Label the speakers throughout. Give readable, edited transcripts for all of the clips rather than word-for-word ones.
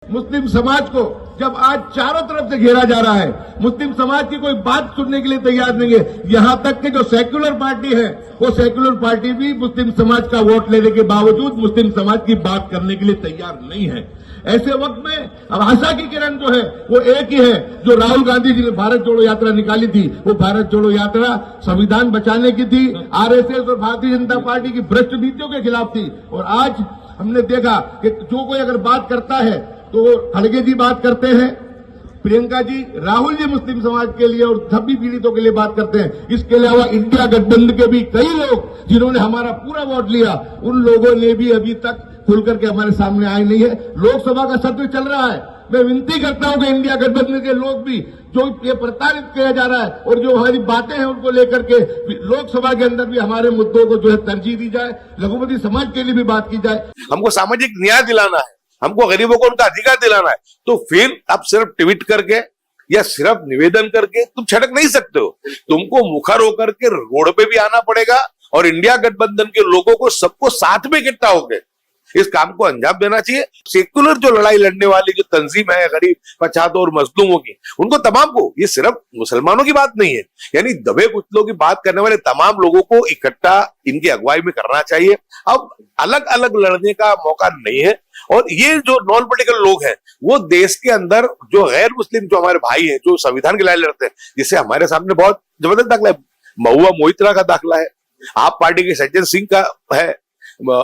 Speaker 1: मुस्लिम समाज को जब आज चारों तरफ से घेरा जा रहा है, मुस्लिम समाज की कोई बात सुनने के लिए तैयार नहीं है। यहां तक कि जो सेक्युलर पार्टी है, वो सेक्युलर पार्टी भी मुस्लिम समाज का वोट लेने के बावजूद मुस्लिम समाज की बात करने के लिए तैयार नहीं है। ऐसे वक्त में अब आशा की किरण जो है वो एक ही है, जो राहुल गांधी जी ने भारत जोड़ो यात्रा निकाली थी। वो भारत जोड़ो यात्रा संविधान बचाने की थी, आरएसएस और भारतीय जनता पार्टी की भ्रष्ट नीतियों के खिलाफ थी। और आज हमने देखा कि जो कोई अगर बात करता है तो खड़गे जी बात करते हैं, प्रियंका जी, राहुल जी मुस्लिम समाज के लिए और सभी पीड़ितों के लिए बात करते हैं। इसके अलावा इंडिया गठबंधन के भी कई लोग जिन्होंने हमारा पूरा वोट लिया, उन लोगों ने भी अभी तक खुल करके हमारे सामने आए नहीं है। लोकसभा का सत्र चल रहा है, मैं विनती करता हूं कि इंडिया गठबंधन के लोग भी, जो ये प्रताड़ित किया जा रहा है और जो हमारी बातें हैं उनको लेकर के लोकसभा के अंदर भी हमारे मुद्दों को जो है तरजीह दी जाए, लघुमती समाज के लिए भी बात की जाए।
Speaker 2: हमको सामाजिक न्याय दिलाना है, हमको गरीबों को उनका अधिकार दिलाना है। तो फिर आप सिर्फ ट्वीट करके या सिर्फ निवेदन करके तुम छटक नहीं सकते हो। तुमको मुखर होकर के रोड पे भी आना पड़ेगा और इंडिया गठबंधन के लोगों को सबको साथ में इकट्ठा होकर इस काम को अंजाम देना चाहिए। सेक्युलर जो लड़ाई लड़ने वाली जो तंजीम है गरीब पछातों और मजलूमों की, उनको तमाम को, ये सिर्फ मुसलमानों की बात नहीं है, यानी दबे कुचलों की बात करने वाले तमाम लोगों को इकट्ठा इनकी अगुवाई में करना चाहिए। अब अलग अलग लड़ने का मौका नहीं है। और ये जो नॉन पॉलिटिकल लोग हैं, वो देश के अंदर जो गैर मुस्लिम जो हमारे भाई हैं, जो संविधान के लड़ाई लड़ते हैं, जिससे हमारे सामने बहुत जबरदस्त दाखला है। महुआ मोहित्रा का दाखला है, आप पार्टी के सज्जन सिंह का है,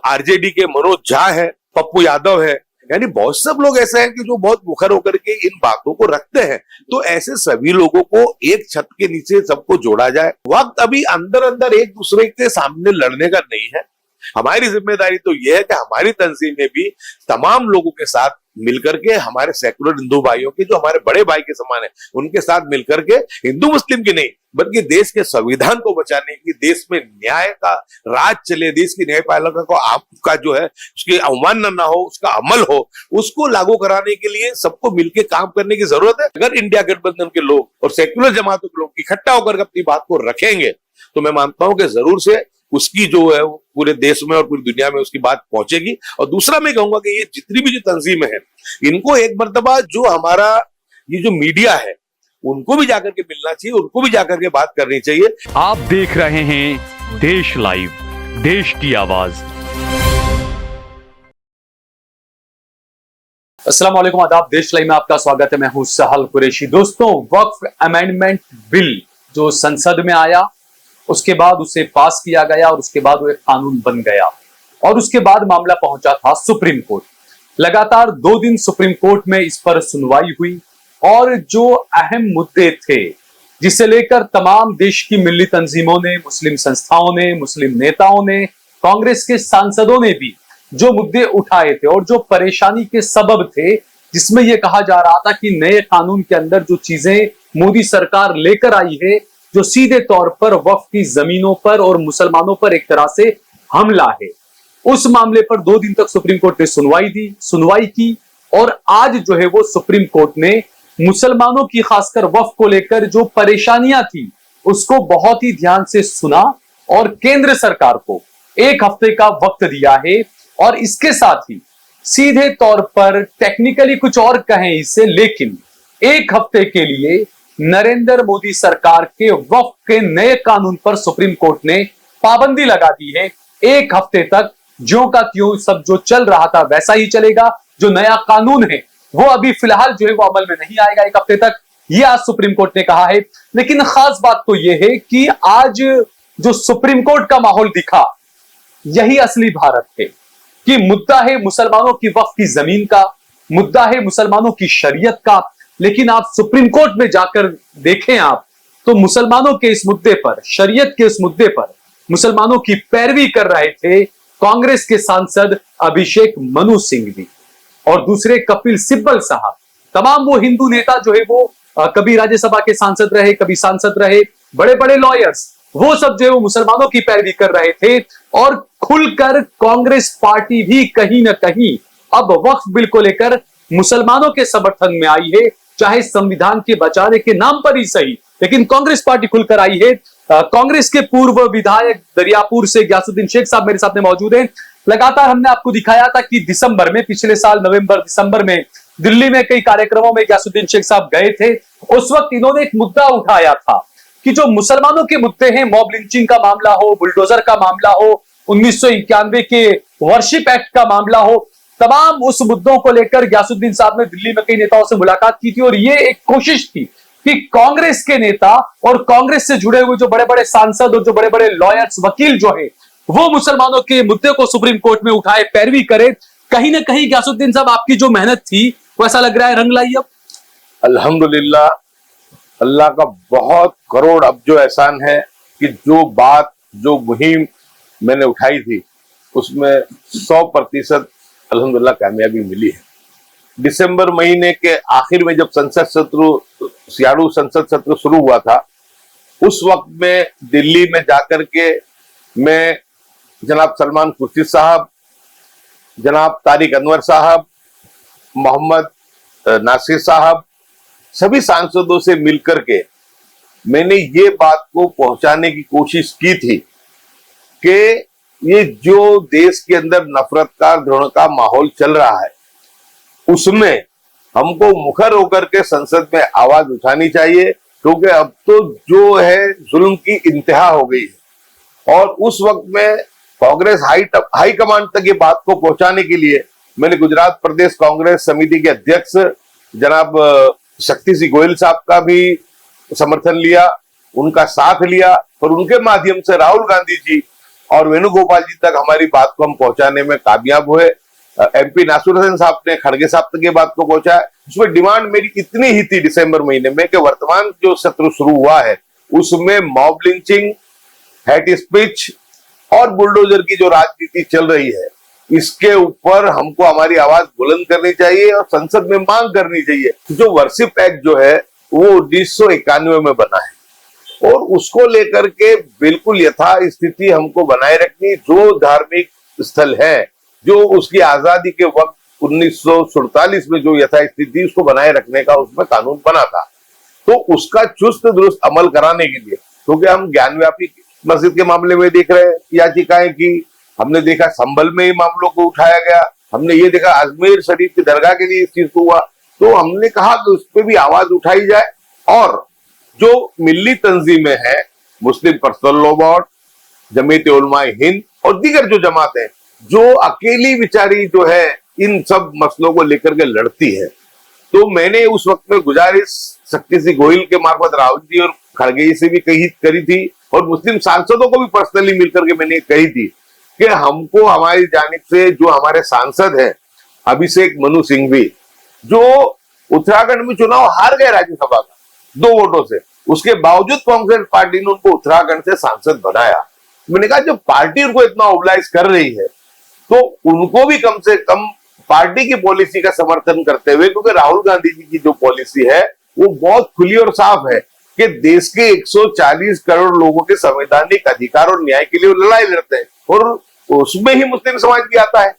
Speaker 2: आरजेडी के मनोज झा है, पप्पू यादव है, यानी बहुत सब लोग ऐसे हैं कि जो बहुत मुखर होकर के इन बातों को रखते हैं। तो ऐसे सभी लोगों को एक छत के नीचे सबको जोड़ा जाए। वक्त अभी अंदर अंदर एक दूसरे के सामने लड़ने का नहीं है। हमारी जिम्मेदारी तो यह है कि हमारी तंजीमें भी तमाम लोगों के साथ मिलकर के, हमारे सेकुलर हिंदू भाइयों के जो हमारे बड़े भाई के समान है, उनके साथ मिलकर के हिंदू मुस्लिम की नहीं बल्कि देश के संविधान को बचाने की, देश में न्याय का राज चले, देश की न्यायपालिका को आपका जो है उसकी अवमानना ना हो, उसका अमल हो, उसको लागू कराने के लिए सबको मिलकर काम करने की जरूरत है। अगर इंडिया गठबंधन के लोग और सेक्युलर जमातों के लोग इकट्ठा होकर अपनी बात को रखेंगे तो मैं मानता हूं कि जरूर से उसकी जो है पूरे देश में और पूरी दुनिया में उसकी बात पहुंचेगी। और दूसरा मैं कहूंगा कि ये जितनी भी जो तंजीमें हैं, इनको एक मर्तबा जो हमारा ये जो मीडिया है, उनको भी जाकर के मिलना चाहिए, उनको भी जाकर के बात करनी चाहिए।
Speaker 3: आप देख रहे हैं देश लाइव, देश की आवाज।
Speaker 4: अस्सलाम वालेकुम, आदाब। देश लाइव में आपका स्वागत है। मैं हूं सहल कुरैशी। दोस्तों, वक्फ अमेंडमेंट बिल जो संसद में आया, उसके बाद उसे पास किया गया और उसके बाद वो एक कानून बन गया और उसके बाद मामला पहुंचा था सुप्रीम कोर्ट। लगातार 2 दिन सुप्रीम कोर्ट में इस पर सुनवाई हुई और जो अहम मुद्दे थे, जिसे लेकर तमाम देश की मिल्ली तंजीमों ने, मुस्लिम संस्थाओं ने, मुस्लिम नेताओं ने, कांग्रेस के सांसदों ने भी जो मुद्दे उठाए थे और जो परेशानी के सबब थे, जिसमें यह कहा जा रहा था कि नए कानून के अंदर जो चीजें मोदी सरकार लेकर आई है, जो सीधे तौर पर वक्फ की जमीनों पर और मुसलमानों पर एक तरह से हमला है, उस मामले पर 2 दिन तक सुप्रीम कोर्ट ने सुनवाई की और आज जो है वो सुप्रीम कोर्ट ने मुसलमानों की, खासकर वक्फ को लेकर जो परेशानियां थी, उसको बहुत ही ध्यान से सुना और केंद्र सरकार को 1 हफ्ते का वक्त दिया है। और इसके साथ ही सीधे तौर पर टेक्निकली कुछ और कहें इसे, लेकिन 1 हफ्ते के लिए नरेंद्र मोदी सरकार के वक्फ के नए कानून पर सुप्रीम कोर्ट ने पाबंदी लगा दी है। 1 हफ्ते तक ज्यों का त्यों सब जो चल रहा था वैसा ही चलेगा। जो नया कानून है वो अभी फिलहाल जो है वो अमल में नहीं आएगा 1 हफ्ते तक, ये आज सुप्रीम कोर्ट ने कहा है। लेकिन खास बात तो यह है कि आज जो सुप्रीम कोर्ट का माहौल दिखा, यही असली भारत है कि मुद्दा है मुसलमानों की वक्फ की जमीन का, मुद्दा है मुसलमानों की शरीयत का। लेकिन आप सुप्रीम कोर्ट में जाकर देखें आप तो मुसलमानों के इस मुद्दे पर, शरीयत के इस मुद्दे पर मुसलमानों की पैरवी कर रहे थे कांग्रेस के सांसद अभिषेक मनु सिंघवी और दूसरे कपिल सिब्बल साहब। तमाम वो हिंदू नेता जो है वो कभी राज्यसभा के सांसद रहे, कभी सांसद रहे, बड़े बड़े लॉयर्स, वो सब जो है वो मुसलमानों की पैरवी कर रहे थे। और खुलकर कांग्रेस पार्टी भी कहीं ना कहीं अब वक्फ बिल को लेकर मुसलमानों के समर्थन में आई है, चाहे संविधान के बचाने के नाम पर ही सही, लेकिन कांग्रेस पार्टी खुलकर आई है। कांग्रेस के पूर्व विधायक दरियापुर से गयासुद्दीन शेख साहब मेरे साथ में मौजूद हैं। लगातार हमने आपको दिखाया था कि दिसंबर में, पिछले साल नवंबर दिसंबर में दिल्ली में कई कार्यक्रमों में गयासुद्दीन शेख साहब गए थे। उस वक्त इन्होंने एक मुद्दा उठाया था कि जो मुसलमानों के मुद्दे हैं, मॉब लिंचिंग का मामला हो, बुलडोजर का मामला हो, 1991 के वर्शिप एक्ट का मामला हो, तमाम उस मुद्दों को लेकर गयासुद्दीन साहब ने दिल्ली में कई नेताओं से मुलाकात की थी और ये एक कोशिश थी कि कांग्रेस के नेता और कांग्रेस से जुड़े हुए जो बड़े बड़े सांसद और जो बड़े बड़े लॉयर्स, वकील जो है, वो मुसलमानों के मुद्दे को सुप्रीम कोर्ट में उठाए, पैरवी करे। कहीं ना कहीं गयासुद्दीन साहब आपकी जो मेहनत थी वो ऐसा लग रहा है रंग लाई अब।
Speaker 2: अल्हम्दुलिल्लाह, अल्लाह का बहुत करोड़ अब जो एहसान है कि जो बात, जो मुहिम मैंने उठाई थी उसमें 100% अल्हम्दुलिल्लाह कामयाबी मिली है। दिसंबर महीने के आखिर में जब सियाड़ू संसद सत्र शुरू हुआ था, उस वक्त में दिल्ली में जाकर के मैं जनाब सलमान खुर्शीद साहब, जनाब तारिक अनवर साहब, मोहम्मद नासिर साहब, सभी सांसदों से मिलकर के मैंने ये बात को पहुंचाने की कोशिश की थी कि ये जो देश के अंदर नफरत का, घृणा का माहौल चल रहा है, उसमें हमको मुखर होकर के संसद में आवाज उठानी चाहिए, क्योंकि अब तो जो है जुल्म की इंतहा हो गई है। और उस वक्त में कांग्रेस हाई कमांड तक ये बात को पहुंचाने के लिए मैंने गुजरात प्रदेश कांग्रेस समिति के अध्यक्ष जनाब शक्ति सिंह गोयल साहब का भी समर्थन लिया, उनका साथ लिया, और उनके माध्यम से राहुल गांधी जी और वेणुगोपाल जी तक हमारी बात को हम पहुंचाने में कामयाब हुए। MP नासिर हुसैन साहब ने खड़गे साहब तक ये बात को पहुंचाया। उसमें डिमांड मेरी इतनी ही थी दिसंबर महीने में कि वर्तमान जो सत्र शुरू हुआ है उसमें मॉब लिंचिंग, हेट स्पीच और बुलडोजर की जो राजनीति चल रही है, इसके ऊपर हमको हमारी आवाज बुलंद करनी चाहिए और संसद में मांग करनी चाहिए। जो वर्शिप एक्ट जो है वो 1991 में बना है और उसको लेकर के बिल्कुल यथा स्थिति हमको बनाए रखनी। जो धार्मिक स्थल है, जो उसकी आजादी के वक्त 1947 में जो यथा स्थिति उसको बनाए रखने का उसमें कानून बना था, तो उसका चुस्त दुरुस्त अमल कराने के लिए, क्योंकि हम ज्ञानव्यापी मस्जिद के मामले में देख रहे हैं याचिकाएं की, हमने देखा संभल में ही मामलों को उठाया गया, हमने ये देखा अजमेर शरीफ की दरगाह के लिए इस चीज को हुआ, तो हमने कहा कि उस पर भी आवाज उठाई जाए। और जो मिल्ली तंजीमें हैं, मुस्लिम personal law board, Jamiat Ulama Hind और दीगर जो जमातें, जो अकेली बेचारी जो है इन सब मसलों को लेकर के लड़ती है, तो मैंने उस वक्त में गुजारिश शक्ति सिंह गोयल के मार्फत राहुल जी और खड़गे जी से भी करी थी और मुस्लिम सांसदों को भी पर्सनली मिलकर के मैंने कही थी कि हमको हमारी जानिब से जो हमारे सांसद हैं अभिषेक मनु सिंघवी, जो उत्तराखंड में चुनाव हार गए राज्यसभा का 2 वोटों से, उसके बावजूद कांग्रेस पार्टी ने उनको उत्तराखंड से सांसद बनाया। मैंने कहा जब पार्टी उनको इतना मोबिलाइज कर रही है तो उनको भी कम से कम पार्टी की पॉलिसी का समर्थन करते हुए, क्योंकि राहुल गांधी जी की जो पॉलिसी है वो बहुत खुली और साफ है कि देश के 140 करोड़ लोगों के संवैधानिक अधिकार और न्याय के लिए वो लड़ाई लड़ते हैं और उसमें ही मुस्लिम समाज भी आता है।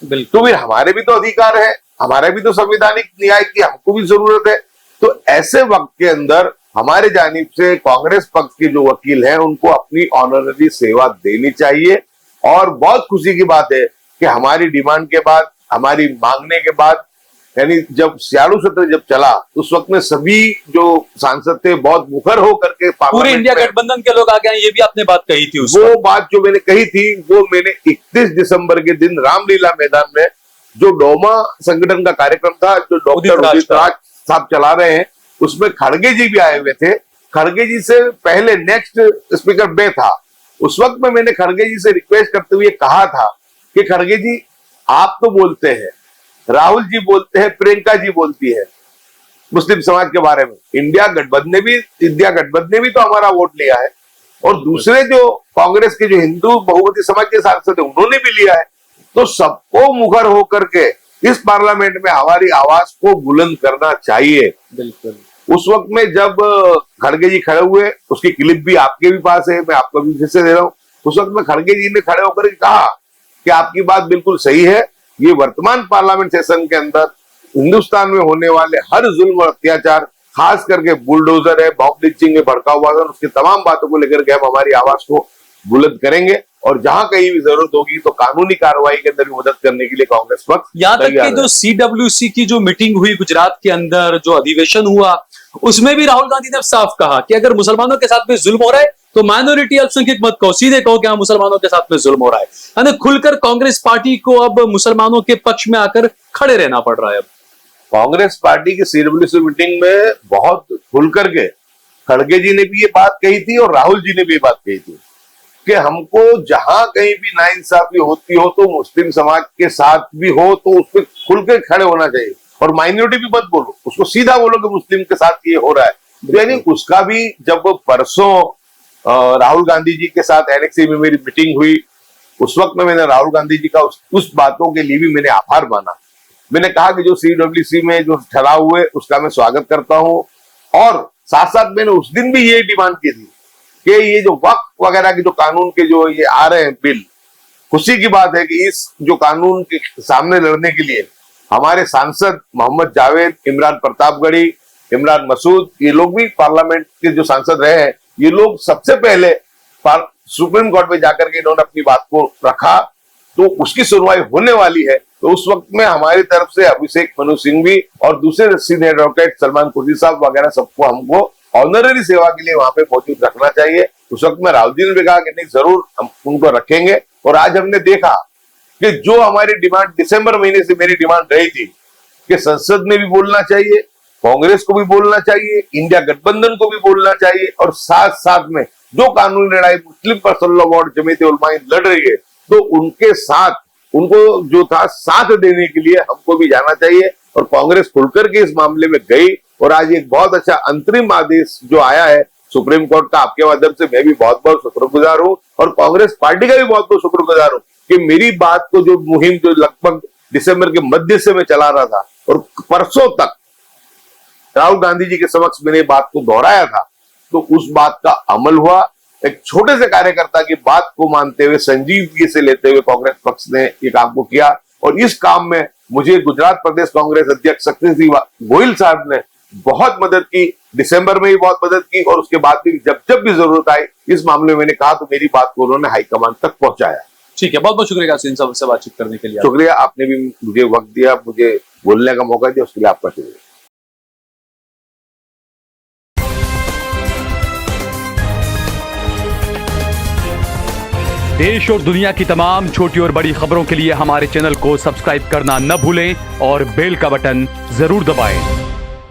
Speaker 4: बिल्कुल,
Speaker 2: तो फिर हमारे भी तो अधिकार है, हमारे भी तो संवैधानिक न्याय की हमको भी जरूरत है। तो ऐसे वक्त के अंदर हमारे जानिब से कांग्रेस पक्ष के जो वकील हैं उनको अपनी ऑनररी सेवा देनी चाहिए। और बहुत खुशी की बात है कि हमारी डिमांड के बाद, हमारी मांगने के बाद, यानी जब सियाड़ू सत्र जब चला उस वक्त में सभी जो सांसद थे बहुत मुखर होकर के
Speaker 4: पूरे इंडिया गठबंधन के लोग आ गए, ये भी आपने बात कही थी।
Speaker 2: वो बात जो मैंने कही थी वो मैंने 31 दिसंबर के दिन रामलीला मैदान में जो डोमा संगठन का कार्यक्रम था, जो डॉक्टर उदित राज साहब चला रहे हैं, उसमें खड़गे जी भी आए हुए थे। खड़गे जी से पहले नेक्स्ट स्पीकर बे था। उस वक्त में मैंने खड़गे जी से रिक्वेस्ट करते हुए कहा था कि खड़गे जी आप तो बोलते हैं, राहुल जी बोलते हैं, प्रियंका जी बोलती है मुस्लिम समाज के बारे में, इंडिया गठबंधन ने भी तो हमारा वोट लिया है और दूसरे जो कांग्रेस के जो हिंदू बहुमती समाज के सांसद है उन्होंने भी लिया है। तो सबको मुखर होकर के इस पार्लियामेंट में हमारी आवाज को बुलंद करना चाहिए।
Speaker 4: बिल्कुल,
Speaker 2: उस वक्त में जब खड़गे जी खड़े हुए, उसकी क्लिप भी आपके भी पास है, मैं आपको भी फिर से दे रहा हूं। उस वक्त में खड़गे जी ने खड़े होकर कहा कि आपकी बात बिल्कुल सही है, ये वर्तमान पार्लियामेंट सेशन के अंदर हिंदुस्तान में होने वाले हर जुल्म और अत्याचार, खास करके बुलडोजर है, मॉब लिंचिंग में भड़का हुआ है, उसकी तमाम बातों को लेकर के हम हमारी आवाज को बुलंद करेंगे और जहां कहीं भी जरूरत होगी तो कानूनी कार्रवाई के अंदर भी मदद करने के लिए कांग्रेस पक्ष
Speaker 4: यहाँ तक
Speaker 2: तैयार
Speaker 4: कि जो
Speaker 2: है।
Speaker 4: CWC की जो मीटिंग हुई गुजरात के अंदर, जो अधिवेशन हुआ, उसमें भी राहुल गांधी ने साफ कहा कि अगर मुसलमानों के साथ में जुल्म हो रहा है तो माइनॉरिटी अल्पसंख्यक मत कहो, सीधे कहो कि हाँ मुसलमानों के साथ में जुल्म हो रहा है। यानी खुलकर कांग्रेस पार्टी को अब मुसलमानों के पक्ष में आकर खड़े रहना पड़ रहा है। अब
Speaker 2: कांग्रेस पार्टी की CWC मीटिंग में बहुत खुल करके खड़गे जी ने भी ये बात कही थी और राहुल जी ने भी ये बात कही थी कि हमको जहां कहीं भी नाइंसाफी होती हो तो मुस्लिम समाज के साथ भी हो तो उस पर खुल के खड़े होना चाहिए, और माइनॉरिटी भी मत बोलो, उसको सीधा बोलो कि मुस्लिम के साथ ये हो रहा है। यानी उसका भी जब परसों राहुल गांधी जी के साथ एनेक्सी में मेरी मीटिंग हुई, उस वक्त में मैंने राहुल गांधी जी का उस बातों के लिए भी मैंने आभार माना। मैंने कहा कि जो CWC में जो ठहराव हुए उसका मैं स्वागत करता हूं, और साथ साथ मैंने उस दिन भी ये डिमांड की थी कि ये जो वक्फ वगैरह के जो कानून के जो ये आ रहे हैं बिल, खुशी की बात है कि इस जो कानून के सामने लड़ने के लिए हमारे सांसद मोहम्मद जावेद, इमरान प्रतापगढ़ी, इमरान मसूद, ये लोग भी पार्लियामेंट के जो सांसद रहे हैं, ये लोग सबसे पहले सुप्रीम कोर्ट में जाकर के इन्होंने अपनी बात को रखा, तो उसकी सुनवाई होने वाली है। तो उस वक्त में हमारी तरफ से अभिषेक मनु सिंह भी और दूसरे सीनियर एडवोकेट सलमान खुर्शीद साहब वगैरह सबको हमको ऑनररी सेवा के लिए वहां पे मौजूद रखना चाहिए। उस वक्त में राहुल जी ने भी कहा कि नहीं, जरूर हम उनको रखेंगे। और आज हमने देखा कि जो हमारी डिमांड दिसंबर महीने से मेरी डिमांड रही थी कि संसद में भी बोलना चाहिए, कांग्रेस को भी बोलना चाहिए, इंडिया गठबंधन को भी बोलना चाहिए, और साथ साथ में जो कानूनी लड़ाई मुस्लिम personal law board Jamiat Ulama Hind लड़ रही है तो उनके साथ उनको जो था साथ देने के लिए हमको भी जाना चाहिए। और कांग्रेस खुलकर के इस मामले में गई, और आज एक बहुत अच्छा अंतरिम आदेश जो आया है सुप्रीम कोर्ट का, आपके माध्यम से मैं भी बहुत बहुत शुक्रगुजार हूं, और कांग्रेस पार्टी का भी बहुत बहुत शुक्रगुजार हूं कि मेरी बात को जो मुहिम जो लगभग दिसंबर के मध्य से मैं चला रहा था और परसों तक राहुल गांधी जी के समक्ष मैंने बात को दोहराया था, तो उस बात का अमल हुआ। एक छोटे से कार्यकर्ता की बात को मानते हुए, संजीदगी से लेते हुए कांग्रेस पक्ष ने ये काम को किया, और इस काम में मुझे गुजरात प्रदेश कांग्रेस अध्यक्ष शक्ति सिंह गोहिल साहब ने बहुत मदद की, दिसंबर में भी बहुत मदद की, और उसके बाद भी जब जब भी जरूरत आई इस मामले में मैंने कहा तो मेरी बात को उन्होंने हाईकमान तक पहुंचाया।
Speaker 4: ठीक है, बहुत बहुत शुक्रिया इन सबसे बातचीत करने के लिए।
Speaker 2: शुक्रिया, आपने भी मुझे वक्त दिया, मुझे बोलने का मौका दिया, उसके लिए आपका शुक्रिया।
Speaker 3: देश और दुनिया की तमाम छोटी और बड़ी खबरों के लिए हमारे चैनल को सब्सक्राइब करना न भूलें और बेल का बटन जरूर दबाएं।